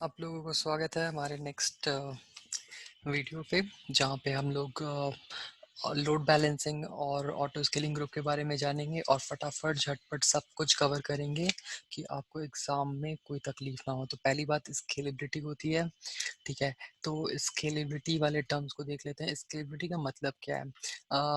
आप लोगों को स्वागत है हमारे नेक्स्ट वीडियो पे, जहाँ पे हम लोग लोड बैलेंसिंग और ऑटो स्केलिंग ग्रुप के बारे में जानेंगे और फटाफट झटपट सब कुछ कवर करेंगे कि आपको एग्ज़ाम में कोई तकलीफ ना हो। तो पहली बात स्केलेबिलिटी होती है, ठीक है? तो स्केलेबिलिटी वाले टर्म्स को देख लेते हैं। स्केलेबिलिटी का मतलब क्या है?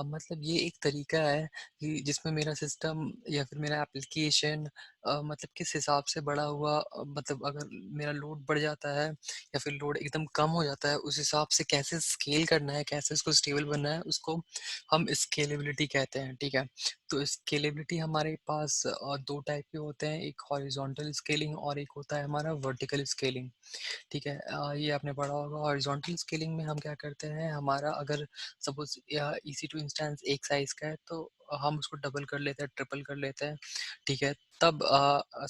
मतलब ये एक तरीका है कि जिसमें मेरा सिस्टम या फिर मेरा एप्लीकेशन मतलब किस हिसाब से बढ़ा हुआ, मतलब अगर मेरा लोड बढ़ जाता है या फिर लोड एकदम कम हो जाता है, उस हिसाब से कैसे स्केल करना है, कैसे इसको स्टेबल बनना है, उसको हम स्केलेबिलिटी कहते हैं, ठीक है? तो स्केलेबिलिटी हमारे पास 2 टाइप के होते हैं, एक हॉरिजॉन्टल स्केलिंग और एक होता है हमारा वर्टिकल स्केलिंग। ठीक है, ये आपने पढ़ा होगा। हॉरिजॉन्टल स्केलिंग में हम क्या करते हैं, हमारा अगर सपोज EC2 इंस्टेंस एक साइज का है तो हम उसको डबल कर लेते हैं, ट्रिपल कर लेते हैं, ठीक है? तब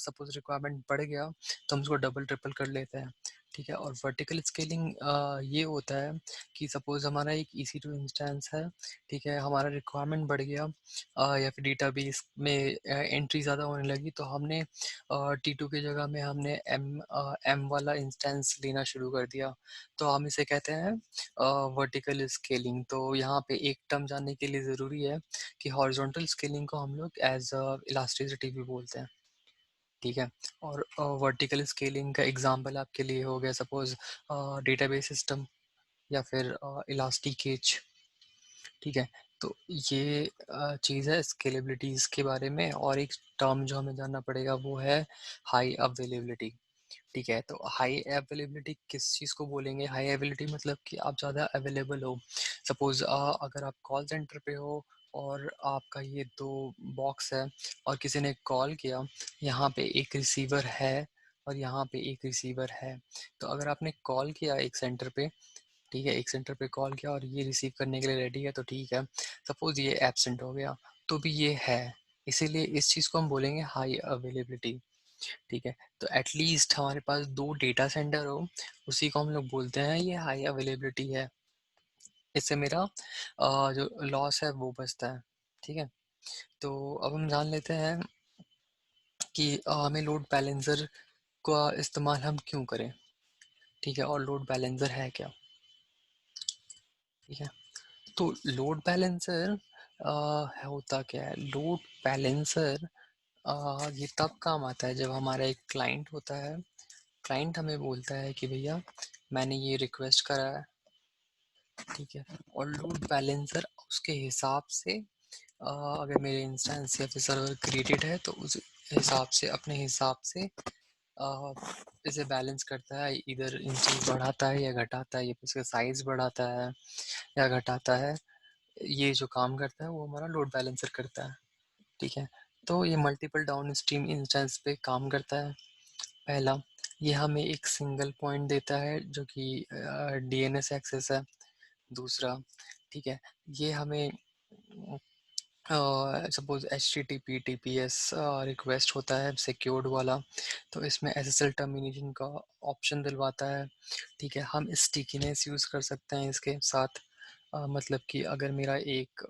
सपोज रिक्वायरमेंट बढ़ गया तो हम उसको डबल ट्रिपल कर लेते हैं, ठीक है? और वर्टिकल स्केलिंग ये होता है कि सपोज हमारा एक EC2 इंस्टेंस है, ठीक है? हमारा रिक्वायरमेंट बढ़ गया या फिर डेटाबेस में एंट्री ज़्यादा होने लगी, तो हमने T2 की जगह में हमने M वाला इंस्टेंस लेना शुरू कर दिया, तो हम इसे कहते हैं वर्टिकल स्केलिंग। तो यहाँ पे एक टर्म जानने के लिए ज़रूरी है कि हॉरिजॉन्टल स्केलिंग को हम लोग एज इलास्टिसिटी भी बोलते हैं, ठीक है? और वर्टिकल स्केलिंग का एग्जांपल आपके लिए हो गया सपोज डेटाबेस सिस्टम या फिर इलास्टिक एज, ठीक है? तो ये चीज़ है स्केलेबिलिटीज़ के बारे में। और एक टर्म जो हमें जानना पड़ेगा वो है हाई अवेलेबिलिटी, ठीक है? तो हाई अवेलेबिलिटी किस चीज़ को बोलेंगे? हाई अवेलेबिलिटी मतलब कि आप ज़्यादा अवेलेबल हो। सपोज़ अगर आप कॉल सेंटर पे हो और आपका ये 2 बॉक्स है और किसी ने कॉल किया, यहाँ पे एक रिसीवर है और यहाँ पे एक रिसीवर है। तो अगर आपने कॉल किया एक सेंटर पे, ठीक है? एक सेंटर पे कॉल किया और ये रिसीव करने के लिए रेडी है, तो ठीक है। सपोज़ ये एब्सेंट हो गया, तो भी ये है, इसीलिए इस चीज़ को हम बोलेंगे हाई अवेलेबिलिटी। ठीक है, तो एटलीस्ट हमारे पास 2 डेटा सेंटर हो, उसी को हम लोग बोलते हैं ये हाई अवेलेबिलिटी है। इससे मेरा जो लॉस है वो बचता है, ठीक है? तो अब हम जान लेते हैं कि हमें लोड बैलेंसर का इस्तेमाल हम क्यों करें, ठीक है? और लोड बैलेंसर है क्या, ठीक है? तो लोड बैलेंसर होता क्या है? लोड बैलेंसर ये तब काम आता है जब हमारा एक क्लाइंट होता है, क्लाइंट हमें बोलता है कि भैया मैंने ये रिक्वेस्ट करा है, ठीक है? और लोड बैलेंसर उसके हिसाब से अगर मेरे इंस्टेंस या फिर सर्वर क्रिएटेड है तो उस हिसाब से अपने हिसाब से अ, इसे बैलेंस करता है, इधर इंस्टेंस बढ़ाता है या घटाता है या फिर उसका साइज बढ़ाता है या घटाता है। ये जो काम करता है वो हमारा लोड बैलेंसर करता है, ठीक है? तो ये मल्टीपल डाउनस्ट्रीम इंस्टेंस पे काम करता है। पहला, ये हमें एक सिंगल पॉइंट देता है जो कि डीएनएस एक्सेस है। दूसरा, ठीक है, ये हमें सपोज HTTP TPS रिक्वेस्ट होता है सिक्योर्ड वाला, तो इसमें SSL टर्मिनेशन का ऑप्शन दिलवाता है, ठीक है? हम स्टिकीनेस यूज़ कर सकते हैं इसके साथ। मतलब कि अगर मेरा एक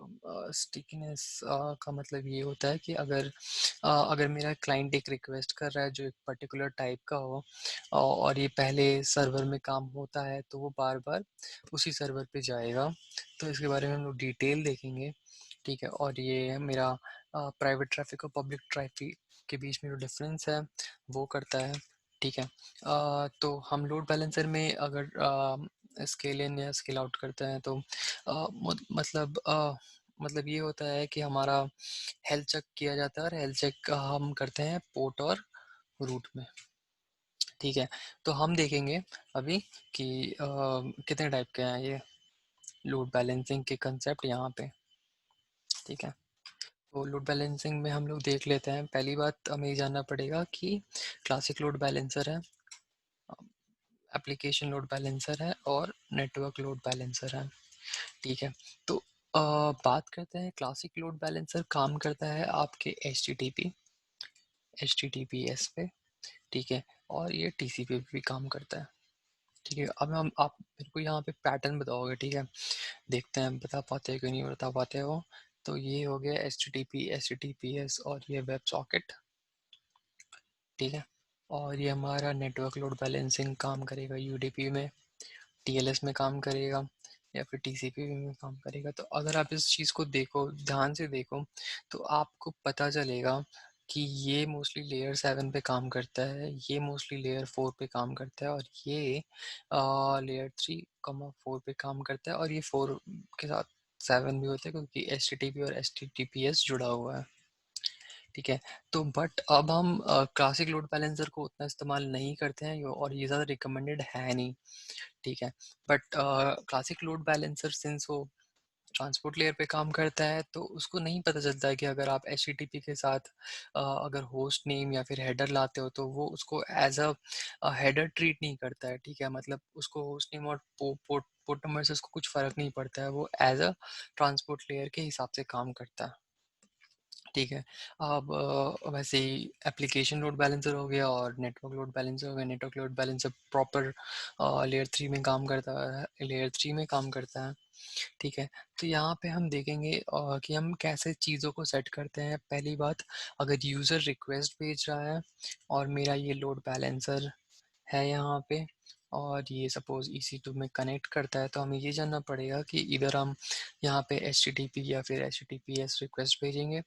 स्टिकीनेस का मतलब ये होता है कि अगर मेरा क्लाइंट एक रिक्वेस्ट कर रहा है जो एक पर्टिकुलर टाइप का हो और ये पहले सर्वर में काम होता है, तो वो बार-बार उसी सर्वर पे जाएगा। तो इसके बारे में हम लोग डिटेल देखेंगे, ठीक है? और ये मेरा प्राइवेट ट्रैफ़िक और पब्लिक ट्रैफ़िक के बीच में जो डिफ़रेंस है, वो करता है, ठीक है? तो हम लोड बैलेंसर में अगर स्केल इन या स्केल आउट करते हैं तो मतलब ये होता है कि हमारा हेल्थ चेक किया जाता है और हेल्थ चेक हम करते हैं पोर्ट और रूट में, ठीक है? तो हम देखेंगे अभी कि कितने टाइप के हैं ये लोड बैलेंसिंग के कंसेप्ट यहाँ पे, ठीक है? तो लोड बैलेंसिंग में हम लोग देख लेते हैं। पहली बात हमें ये जानना पड़ेगा कि क्लासिक लोड बैलेंसर है, एप्लीकेशन लोड बैलेंसर है और नेटवर्क लोड बैलेंसर है, ठीक है? तो बात करते हैं, क्लासिक लोड बैलेंसर काम करता है आपके HTTPS पे, ठीक है? और ये TCP पे भी काम करता है, ठीक है? अब आप मेरे को यहाँ पे पैटर्न बताओगे, ठीक है? देखते हैं बता पाते हो कि नहीं बता पाते हो। तो ये हो गया HTTP, HTTPS और ये वेब सॉकेट, ठीक है? और ये हमारा नेटवर्क लोड बैलेंसिंग काम करेगा यूडीपी में, टीएलएस में काम करेगा या फिर टीसीपी में काम करेगा। तो अगर आप इस चीज़ को देखो, ध्यान से देखो, तो आपको पता चलेगा कि ये मोस्टली लेयर 7 पे काम करता है, ये मोस्टली लेयर 4 पे काम करता है, और ये लेयर 3, 4 पे काम करता है, और ये 4 के साथ 7 भी होता है क्योंकि एचटीटीपी और एचटीटीपीएस जुड़ा हुआ है। ठीक है, तो बट अब हम क्लासिक लोड बैलेंसर को उतना इस्तेमाल नहीं करते हैं, और ये ज़्यादा रिकमेंडेड है नहीं। ठीक है, but classic load balancer since वो ट्रांसपोर्ट लेयर पे काम करता है, तो उसको नहीं पता चलता है कि अगर आप एचटीटीपी के साथ अगर होस्ट नेम या फिर हेडर लाते हो, तो वो उसको एज अ हेडर ट्रीट नहीं करता है। ठीक है, मतलब उसको होस्ट नेम और पोर्ट पोर्ट नंबर से उसको कुछ फ़र्क नहीं पड़ता है, वो एज अ ट्रांसपोर्ट लेयर के हिसाब से काम करता है। ठीक है, अब वैसे ही एप्लीकेशन लोड बैलेंसर हो गया और नेटवर्क लोड बैलेंसर हो गया। Network load balancer proper layer 3 में काम करता है, लेयर 3 में काम करता है। ठीक है, तो यहाँ पे हम देखेंगे कि हम कैसे चीज़ों को सेट करते हैं। पहली बात, अगर यूज़र रिक्वेस्ट भेज रहा है और मेरा ये लोड बैलेंसर है यहाँ पे, और ये सपोज़ EC2 में कनेक्ट करता है, तो हमें ये जानना पड़ेगा कि इधर हम यहाँ पे HTTP या फिर HTTPS रिक्वेस्ट भेजेंगे,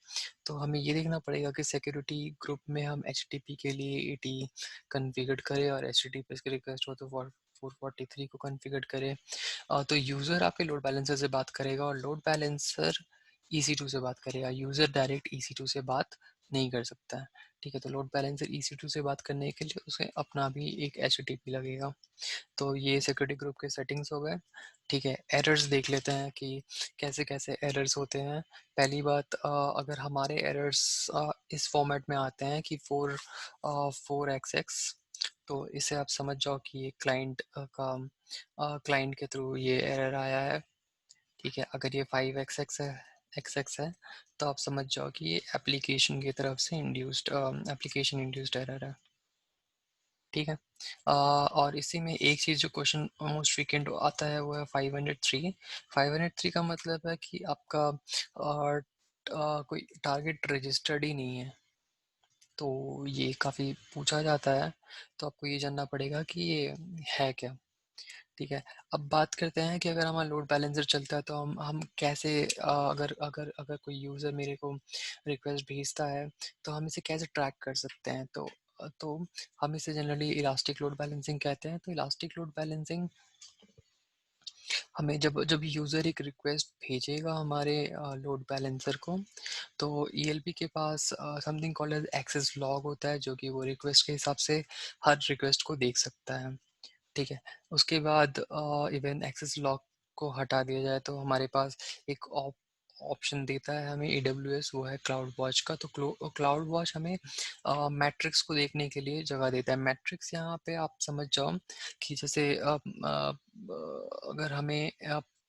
तो हमें ये देखना पड़ेगा कि सिक्योरिटी ग्रुप में हम HTTP के लिए 80 कॉन्फ़िगर करें और HTTPS की रिक्वेस्ट हो तो 443 को कॉन्फ़िगर करें। तो यूज़र आपके लोड बैलेंसर से बात करेगा और लोड बैलेंसर EC2 से बात करेगा। यूज़र डायरेक्ट EC2 से बात नहीं कर सकता है। ठीक है, तो लोड बैलेंसर EC2 से बात करने के लिए उसे अपना भी एक HTTP लगेगा। तो ये सिक्योरिटी ग्रुप के सेटिंग्स हो गए। ठीक है, एरर्स देख लेते हैं कि कैसे-कैसे एरर्स होते हैं। पहली बात, अगर हमारे एरर्स इस फॉर्मेट में आते हैं कि 4xx, तो इसे आप समझ जाओ कि ये क्लाइंट के थ्रू ये एरर आया है। ठीक है, अगर ये 5xx है तो आप समझ जाओ कि ये एप्लीकेशन की तरफ से एप्लीकेशन इंड्यूस्ड एरर है। ठीक है, और इसी में एक चीज़ जो क्वेश्चन मोस्ट फ्रीक्वेंट आता है वो है 503। 503 का मतलब है कि आपका कोई टारगेट रजिस्टर्ड ही नहीं है, तो ये काफ़ी पूछा जाता है। तो आपको ये जानना पड़ेगा कि ये है क्या। ठीक है, अब बात करते हैं कि अगर हमारा लोड बैलेंसर चलता है तो हम कैसे, अगर अगर अगर कोई यूज़र मेरे को रिक्वेस्ट भेजता है तो हम इसे कैसे ट्रैक कर सकते हैं। तो हम इसे जनरली इलास्टिक लोड बैलेंसिंग कहते हैं। तो इलास्टिक लोड बैलेंसिंग हमें जब जब यूज़र एक रिक्वेस्ट भेजेगा हमारे लोड बैलेंसर को, तो ईएलपी के पास something called as access log होता है, जो कि वो रिक्वेस्ट के हिसाब से हर रिक्वेस्ट को देख सकता है। ठीक है, उसके बाद इवन एक्सेस लॉक को हटा दिया जाए तो हमारे पास एक ऑप्शन देता है हमें AWS, वो है क्लाउड वॉच का। तो क्लाउड वॉच हमें मैट्रिक्स को देखने के लिए जगह देता है। मैट्रिक्स यहाँ पे आप समझ जाओ कि जैसे अगर हमें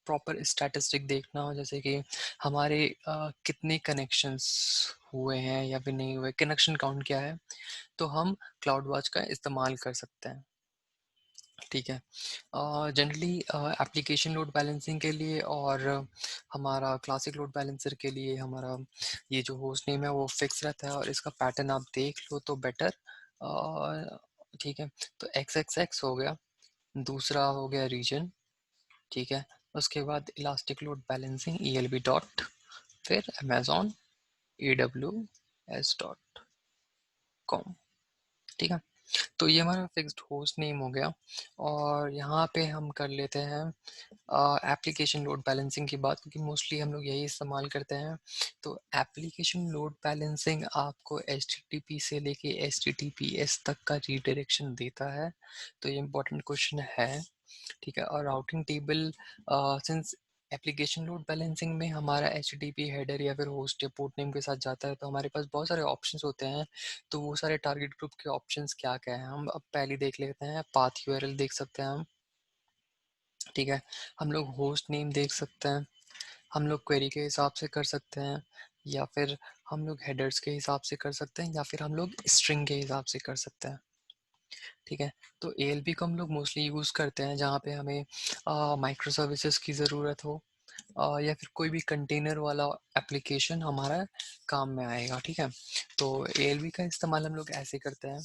प्रॉपर स्टैटिस्टिक देखना हो, जैसे कि हमारे कितने कनेक्शंस हुए हैं या फिर नहीं हुए, कनेक्शन काउंट क्या है, तो हम क्लाउड वॉच का इस्तेमाल कर सकते हैं। ठीक है, जनरली एप्लीकेशन लोड बैलेंसिंग के लिए और हमारा क्लासिक लोड बैलेंसर के लिए हमारा ये जो होस्ट नेम है वो फिक्स रहता है, और इसका पैटर्न आप देख लो तो बेटर। ठीक है, तो XXX हो गया, दूसरा हो गया रीजन। ठीक है, उसके बाद elastic load balancing ELB dot, फिर अमेजोन AWS.com। ठीक है, तो ये हमारा फिक्स्ड होस्ट नेम हो गया। और यहाँ पे हम कर लेते हैं एप्लीकेशन लोड बैलेंसिंग की बात, क्योंकि मोस्टली हम लोग यही इस्तेमाल करते हैं। तो एप्लीकेशन लोड बैलेंसिंग आपको HTTP से लेके HTTPS तक का रीडायरेक्शन देता है, तो ये इंपॉर्टेंट क्वेश्चन है। ठीक है, और routing table, since application load balancing में हमारा HTTP हेडर या फिर होस्ट या पोर्ट नेम के साथ जाता है, तो हमारे पास बहुत सारे ऑप्शंस होते हैं। तो वो सारे टारगेट ग्रुप के ऑप्शंस क्या क्या हैं, हम अब पहले देख लेते हैं। पाथ यूआरएल देख सकते हैं हम। ठीक है, हम लोग होस्ट नेम देख सकते हैं, हम लोग क्वेरी के हिसाब से कर सकते हैं, या फिर हम लोग हेडर्स के हिसाब से कर सकते हैं, या फिर हम लोग स्ट्रिंग के हिसाब से कर सकते हैं। ठीक है, तो ALB को हम लोग मोस्टली यूज़ करते हैं जहाँ पे हमें माइक्रो सर्विसेज की ज़रूरत हो, या फिर कोई भी कंटेनर वाला एप्लीकेशन हमारा काम में आएगा। ठीक है, तो ALB का इस्तेमाल हम लोग ऐसे करते हैं।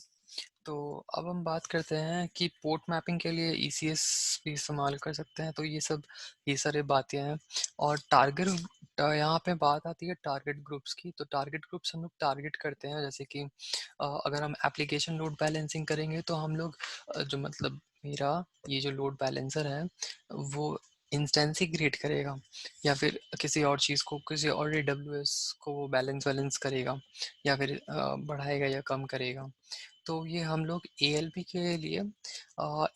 तो अब हम बात करते हैं कि पोर्ट मैपिंग के लिए ईसीएस भी इस्तेमाल कर सकते हैं। तो ये सारे बातें हैं। और टारगेट, यहाँ पे बात आती है टारगेट ग्रुप्स की। तो टारगेट ग्रुप्स हम लोग टारगेट करते हैं, जैसे कि अगर हम एप्लीकेशन लोड बैलेंसिंग करेंगे तो हम लोग जो मतलब मेरा ये जो लोड बैलेंसर है वो इंस्टेंस ही क्रिएट करेगा, या फिर किसी और चीज़ को, किसी और AWS को वो बैलेंस करेगा, या फिर बढ़ाएगा या कम करेगा। तो ये हम लोग ALP के लिए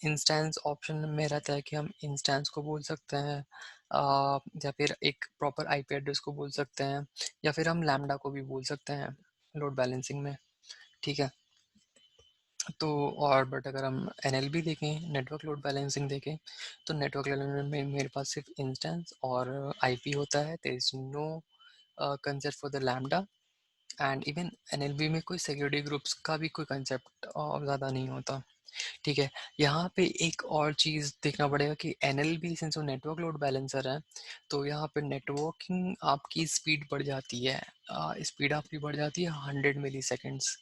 इंस्टेंस ऑप्शन में रहता है कि हम इंस्टेंस को बोल सकते हैं, या फिर एक प्रॉपर IP एड्रेस को बोल सकते हैं, या फिर हम लैम्डा को भी बोल सकते हैं लोड बैलेंसिंग में। ठीक है। तो और बट अगर हम NLB देखें, नेटवर्क लोड बैलेंसिंग देखें, तो नेटवर्क लोड में मेरे पास सिर्फ इंस्टेंस और IP होता है। There is no concept for the lambda. And even NLB में कोई सिक्योरिटी ग्रुप्स का भी कोई कंसेप्ट ज़्यादा नहीं होता। ठीक है। यहाँ पे एक और चीज़ देखना पड़ेगा कि NLB सिंस वो नेटवर्क लोड बैलेंसर है, तो यहाँ पे नेटवर्किंग आपकी स्पीड बढ़ जाती है। स्पीड आपकी बढ़ जाती है 100 मिली सेकेंड्स।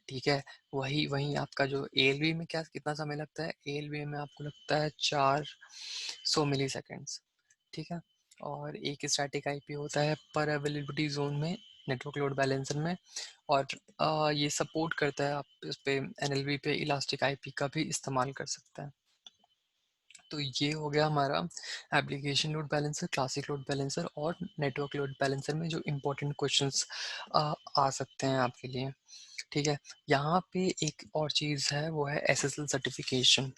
ठीक है। वही वहीं आपका जो ALB में क्या कितना समय लगता है, ALB में आपको लगता है 400 मिली सेकेंड्स। ठीक है। और एक स्टैटिक IP होता है पर अवेलेबिलिटी जोन में, नेटवर्क लोड बैलेंसर में। और ये सपोर्ट करता है, आप इस पे NLB पे इलास्टिक IP का भी इस्तेमाल कर सकते हैं। तो ये हो गया हमारा application load balancer, classic load balancer और नेटवर्क लोड बैलेंसर में जो इम्पोर्टेंट क्वेश्चंस आ सकते हैं आपके लिए। ठीक है। यहाँ पे एक और चीज़ है, वो है SSL सर्टिफिकेशन।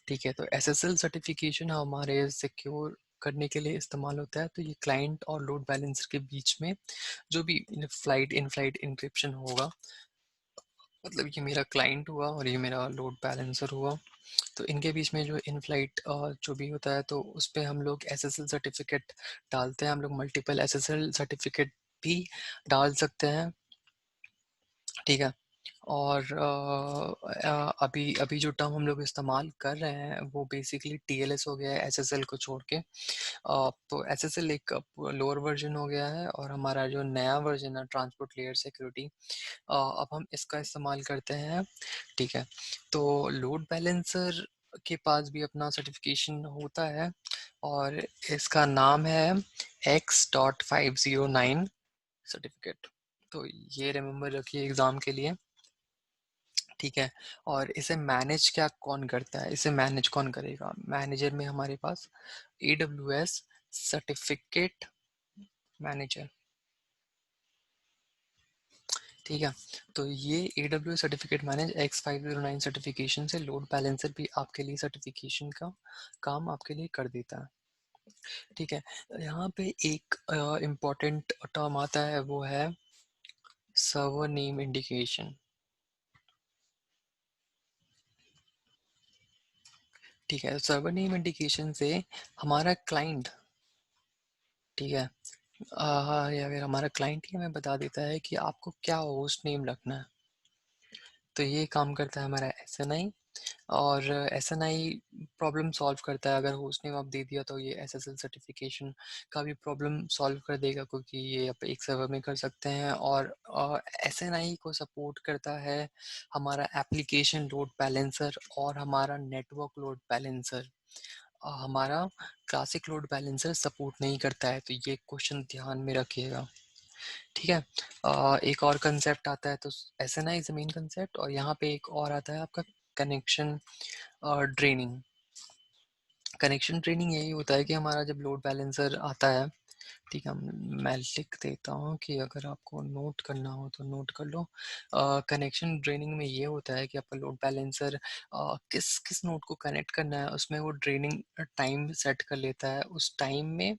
ठीक है। तो SSL सर्टिफिकेशन हमारे सिक्योर करने के लिए इस्तेमाल होता है। तो ये क्लाइंट और लोड बैलेंसर के बीच में जो भी इन फ्लाइट इंक्रिप्शन होगा, मतलब ये मेरा क्लाइंट हुआ और ये मेरा लोड बैलेंसर हुआ, तो इनके बीच में जो इन फ्लाइट जो भी होता है, तो उस पर हम लोग SSL सर्टिफिकेट डालते हैं। हम लोग मल्टीपल SSL सर्टिफिकेट भी डाल सकते हैं। ठीक है। और अभी अभी जो टर्म हम लोग इस्तेमाल कर रहे हैं वो बेसिकली TLS हो गया है SSL को छोड़ के। तो SSL एक लोअर वर्जन हो गया है, और हमारा जो नया वर्जन है ट्रांसपोर्ट लेयर सिक्योरिटी, अब हम इसका इस्तेमाल करते हैं। ठीक है। तो लोड बैलेंसर के पास भी अपना सर्टिफिकेशन होता है, और इसका नाम है X.509 सर्टिफिकेट। तो ये रिमेम्बर रखिए एग्ज़ाम के लिए। ठीक है। और इसे मैनेज क्या कौन करता है, इसे मैनेज कौन करेगा? मैनेजर में हमारे पास AWS सर्टिफिकेट मैनेजर। ठीक है। तो ये AWS certificate manage X509 certification से लोड बैलेंसर भी आपके लिए सर्टिफिकेशन का काम आपके लिए कर देता है। ठीक है। यहाँ पे एक इम्पॉर्टेंट टर्म आता है, वो है सर्वर नेम इंडिकेशन। ठीक है। सर्वर नेम इंडिकेशन से हमारा क्लाइंट, ठीक है, या फिर हमारा क्लाइंट ही हमें बता देता है कि आपको क्या होस्ट नेम रखना है। तो ये काम करता है हमारा SNI, और SNI प्रॉब्लम सॉल्व करता है। अगर होस्ट नेम आप दे दिया तो ये SSL सर्टिफिकेशन का भी प्रॉब्लम सॉल्व कर देगा, क्योंकि ये आप एक सर्वर में कर सकते हैं। और SNI को सपोर्ट करता है हमारा एप्लीकेशन लोड बैलेंसर और हमारा नेटवर्क लोड बैलेंसर। हमारा क्लासिक लोड बैलेंसर सपोर्ट नहीं करता है, तो ये क्वेश्चन ध्यान में रखिएगा। ठीक है। एक और कंसेप्ट आता है, तो SNI इज मेन कंसेप्ट, और यहाँ पे एक और आता है आपका कनेक्शन ड्रेनिंग। कनेक्शन ट्रेनिंग यही होता है कि हमारा जब लोड बैलेंसर आता है, ठीक है, मैं लिख देता हूँ कि अगर आपको नोट करना हो तो नोट कर लो। कनेक्शन ड्रेनिंग में ये होता है कि आपका लोड बैलेंसर किस किस नोड को कनेक्ट करना है, उसमें वो ड्रेनिंग टाइम सेट कर लेता है। उस टाइम में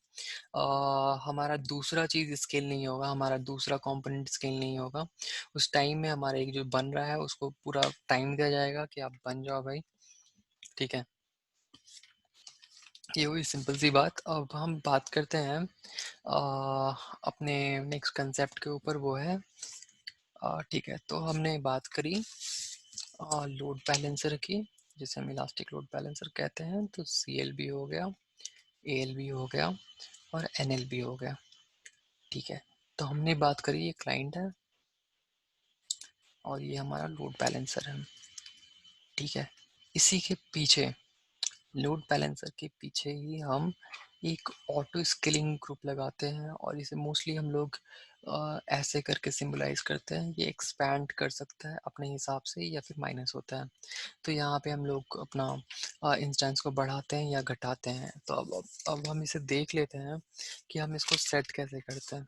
हमारा दूसरा चीज़ स्केल नहीं होगा, हमारा दूसरा कंपोनेंट स्केल नहीं होगा। उस टाइम में हमारा एक जो बन रहा है उसको पूरा टाइम दिया जाएगा कि आप बन जाओ भाई। ठीक है। ये हुई सिंपल सी बात। अब हम बात करते हैं अपने नेक्स्ट कंसेप्ट के ऊपर, वो है ठीक है। तो हमने बात करी लोड बैलेंसर की, जिसे हम इलास्टिक लोड बैलेंसर कहते हैं। तो CLB हो गया, ALB हो गया, और NLB हो गया। ठीक है। तो हमने बात करी, ये क्लाइंट है और ये हमारा लोड बैलेंसर है। ठीक है। इसी के पीछे, लोड बैलेंसर के पीछे ही हम एक ऑटो स्केलिंग ग्रुप लगाते हैं, और इसे मोस्टली हम लोग ऐसे करके सिंबलाइज करते हैं। ये एक्सपैंड कर सकता है अपने हिसाब से या फिर माइनस होता है। तो यहाँ पे हम लोग अपना इंस्टेंस को बढ़ाते हैं या घटाते हैं। तो अब हम इसे देख लेते हैं कि हम इसको सेट कैसे करते हैं।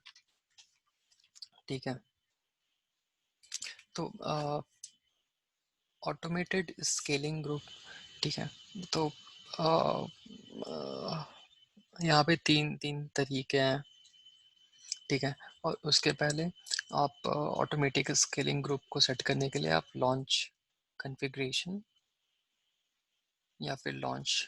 ठीक है। तो ऑटोमेटेड स्केलिंग ग्रुप, ठीक है। तो अ, अ, यहाँ पे तीन तीन तरीके हैं, ठीक है। और उसके पहले आप ऑटोमेटिक स्केलिंग ग्रुप को सेट करने के लिए आप लॉन्च कॉन्फ़िगरेशन या फिर लॉन्च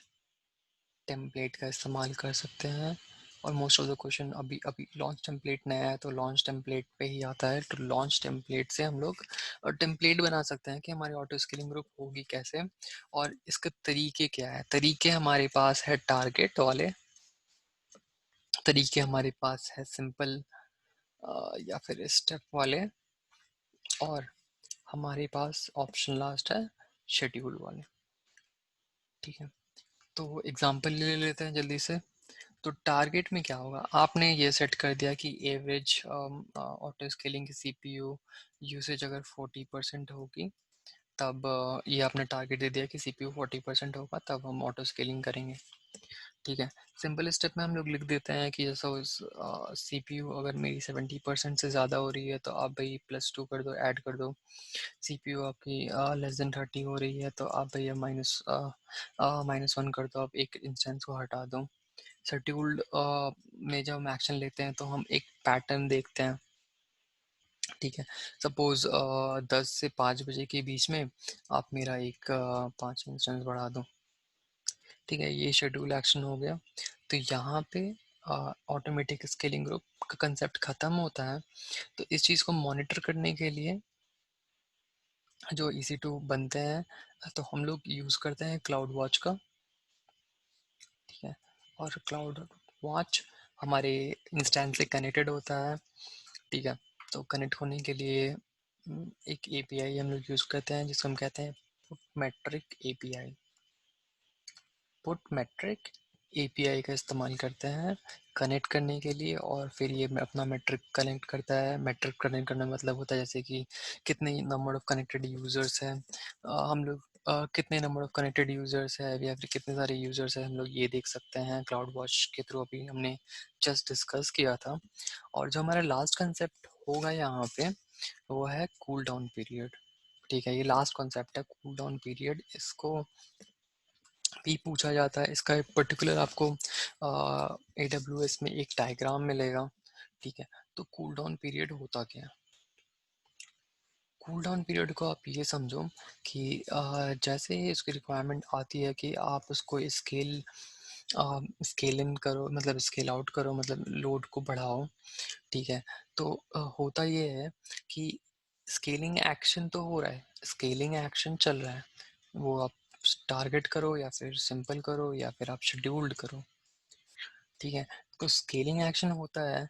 टेम्पलेट का इस्तेमाल कर सकते हैं। और मोस्ट ऑफ द क्वेश्चन अभी अभी लॉन्च टेम्पलेट नया है तो लॉन्च टेम्पलेट पे ही आता है। तो लॉन्च टेम्पलेट से हम लोग टेम्पलेट बना सकते हैं कि हमारी ऑटो स्केलिंग ग्रुप होगी कैसे, और इसके तरीके क्या है। तरीके हमारे पास है टारगेट वाले, तरीके हमारे पास है सिंपल या फिर स्टेप वाले, और हमारे पास ऑप्शन लास्ट है शेड्यूल वाले। ठीक है। तो एग्जांपल ले लेते हैं जल्दी से। तो टारगेट में क्या होगा, आपने ये सेट कर दिया कि एवरेज ऑटो स्केलिंग की सीपीयू यूसेज अगर 40% होगी, तब ये आपने टारगेट दे दिया कि सीपीयू 40% होगा तब हम ऑटो स्केलिंग करेंगे। ठीक है। सिंपल स्टेप में हम लोग लिख देते हैं कि जैसा उस सीपीयू अगर मेरी 70% से ज़्यादा हो रही है तो आप भाई +2 कर दो, ऐड कर दो। सीपीयू आपकी <30 हो रही है तो आप भैया -1 कर दो, आप एक इंस्टेंस को हटा दो। शेड्यूल्ड में जब हम एक्शन लेते हैं तो हम एक पैटर्न देखते हैं। ठीक है। सपोज 10 से 5 बजे के बीच में आप मेरा एक 5 इंस्टेंस बढ़ा दो। ठीक है, ये शेड्यूल एक्शन हो गया। तो यहाँ पे ऑटोमेटिक स्केलिंग ग्रुप का कंसेप्ट ख़त्म होता है। तो इस चीज़ को मॉनिटर करने के लिए जो EC2 बनते हैं तो हम लोग यूज़ करते हैं क्लाउड वॉच का। ठीक है। और क्लाउड वॉच हमारे इंस्टेंस से कनेक्टेड होता है। ठीक है। तो कनेक्ट होने के लिए एक API हम लोग यूज़ करते हैं जिसको हम कहते हैं put metric API। Put metric API का इस्तेमाल करते हैं कनेक्ट करने के लिए, और फिर ये अपना मेट्रिक कनेक्ट करता है। मेट्रिक कनेक्ट करने का मतलब होता है जैसे कि कितने नंबर ऑफ कनेक्टेड यूज़र्स हैं, हम लोग कितने नंबर ऑफ कनेक्टेड यूज़र्स है या फिर कितने सारे यूज़र्स हैं, हम लोग ये देख सकते हैं क्लाउड वॉच के थ्रू। अभी हमने जस्ट डिस्कस किया था। और जो हमारा लास्ट कंसेप्ट होगा यहाँ पे वो है कूल डाउन पीरियड। ठीक है, ये लास्ट कॉन्सेप्ट है कूल डाउन पीरियड। इसको भी पूछा जाता है। इसका एक पर्टिकुलर आपको AWS में एक डायग्राम मिलेगा। ठीक है। तो कूल डाउन पीरियड होता क्या है। कूल डाउन पीरियड को आप ये समझो कि जैसे ही इसकी रिक्वायरमेंट आती है कि आप उसको स्केल इन करो, मतलब स्केल आउट करो, मतलब लोड को बढ़ाओ। ठीक है। तो होता ये है कि स्केलिंग एक्शन तो हो रहा है, स्केलिंग एक्शन चल रहा है, वो आप टारगेट करो या फिर सिंपल करो या फिर आप शेड्यूल्ड करो। ठीक है। तो स्केलिंग एक्शन होता है।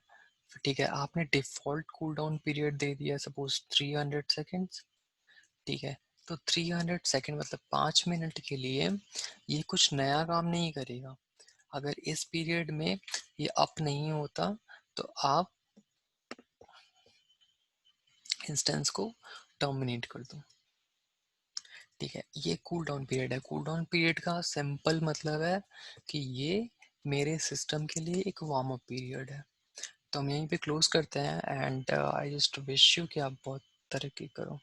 ठीक है, आपने डिफ़ॉल्ट कूल डाउन पीरियड दे दिया सपोज 300 सेकेंड्स। ठीक है। तो 300 सेकेंड मतलब 5 मिनट के लिए ये कुछ नया काम नहीं करेगा। अगर इस पीरियड में ये अप नहीं होता तो आप इंस्टेंस को टर्मिनेट कर दो। ठीक है, ये कूल डाउन पीरियड है। कूल डाउन पीरियड का सिंपल मतलब है कि ये मेरे सिस्टम के लिए एक वार्म अप पीरियड है। तो हम यहीं पे क्लोज करते हैं, and I just wish you कि आप बहुत तरक्की करो।